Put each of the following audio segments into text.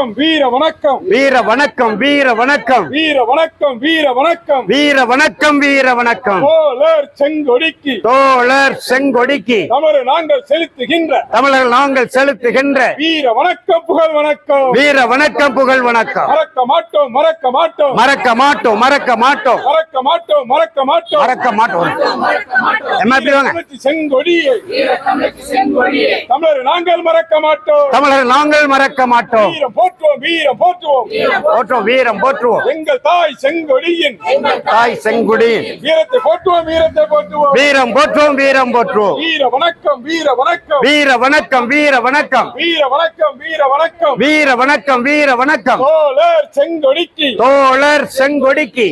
வணக்கம் வீர வணக்கம் வீர வணக்கம் வீர வணக்கம் வீர வணக்கம் வீர வணக்கம் வீர வணக்கம் வீர வணக்கம் தோழர் செங்கொடிக்கு தோழர் செங்கொடிக்கு தமிழர் நாங்கள் செலுத்துகின்ற வீர வணக்கம் புகழ் வணக்கம் வீர வணக்கம் புகழ் வணக்கம் மறக்க மாட்டோம் மறக்க மாட்டோம் மறக்க மாட்டோம் மறக்க மாட்டோம் மறக்க மாட்டோம் மறக்க மாட்டோம் மறக்க மாட்டோம் எப்படி வாங்க செங்கொடியை தமிழர் நாங்கள் மறக்க மாட்டோம் தமிழர் நாங்கள் மறக்க மாட்டோம் வீரம் போற்றுவோம் வீரம் போற்றுவோம் போற்றுவோம் வீரம் போற்றுவோம் எங்கள் தாய் செங்கொடியின் தாய் செங்கொடியின் வீரத்தை போற்றுவோம் வீரத்தை போற்றுவோம் வீரம் போற்றுவோம் வீரம் போற்றுவோம் வீர வணக்கம் வீர வணக்கம் வீர வணக்கம் வீர வணக்கம் வீர வணக்கம் வீர வணக்கம் வீர வணக்கம் வீர வணக்கம் தோழர் செங்கொடிக்கு தோழர் செங்கொடிக்கு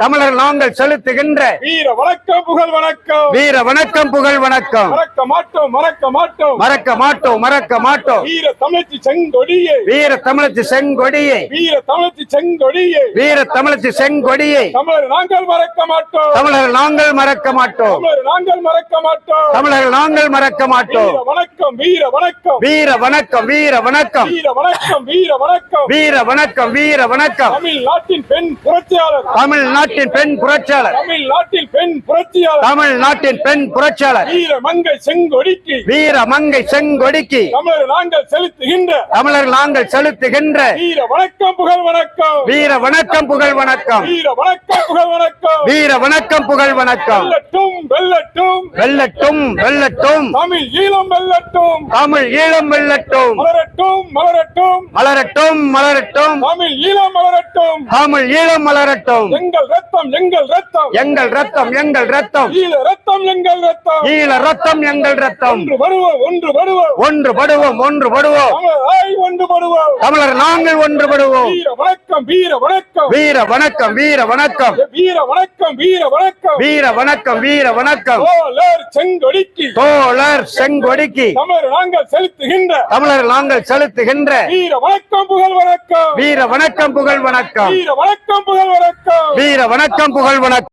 தமிழர் நாங்கள் செலுத்துகின்ற வீர வணக்கம் புகழ் வணக்கம் வீர வணக்கம் புகழ் வணக்கம் மறக்க மாட்டோம் மறக்க மாட்டோம் மறக்க மாட்டோம் மறக்க மாட்டோம் வீர தமிழச்சி செங்கொடியை வீர தமிழச்சி செங்கொடியை வீர தமிழச்சி செங்கொடியை வீர தமிழச்சி செங்கொடியை தமிழர் நாங்கள் மறக்க மாட்டோம் தமிழர் நாங்கள் மறக்க மாட்டோம் தமிழர் நாங்கள் மறக்க மாட்டோம் தமிழர் நாங்கள் மறக்க மாட்டோம் வீர வணக்கம் வீர வணக்கம் வீர வணக்கம் வீர வணக்கம் வீர வணக்கம் வீர வணக்கம் வீர வணக்கம் வீர வணக்கம் தமிழ்நாட்டின் பெண் புரட்சியாளர் தமிழ்நாட்டின் பெண் புரட்சியாளர் தமிழ்நாட்டின் பெண் புரட்சியாளர் தமிழ்நாட்டின் பெண் புரட்சியாளர் வீர மங்கை செங்கொடிக்கு வீர மங்கை செங்கொடிக்கு தமிழர் நாங்கள் செலுத்துகின்ற வீர வணக்கம் புகழ் வணக்கம் வீர வணக்கம் புகழ் வணக்கம் வீர வணக்கம் புகழ் வணக்கம் வீர வணக்கம் புகழ் வணக்கம் வெல்லட்டும் வெல்லட்டும் வெல்லட்டும் தமிழ் ஈழம் வெல்லட்டும் தமிழ் ஈழம் வெல்லட்டும் மலரட்டும் மலரட்டும் மலரட்டும் மலரட்டும் தமிழ் ஈழம் மலரட்டும் தமிழ் ஈழம் மலரட்டும் எங்கள் ரத்தம் எங்கள் ரத்தம் எங்கள் ரத்தம் எங்கள் ரத்தம் ஈழ ரத்தம் எங்கள் ரத்தம் ஈழ ரத்தம் எங்கள் ரத்தம் ஒன்றுபடுவோம் ஒன்றுபடுவோம் ஒன்றுபடுவோம் தமிழர் நாங்கள் ஒன்றுபடுவோம் வீர வணக்கம் வீர வணக்கம் வீர வணக்கம் வீர வணக்கம் வீர வணக்கம் வீர வணக்கம் வீர வணக்கம் வீர வணக்கம் தோழர் செங்கொடிக்கு தோழர் செங்கொடிக்கு தமிழர் நாங்கள் செலுத்துகின்ற வீர வணக்கம் புகழ் வணக்கம் வீர வணக்கம் புகழ் வணக்கம் வீர வணக்கம் புகழ் வணக்கம் வீர வணக்கம் புகழ் வணக்கம்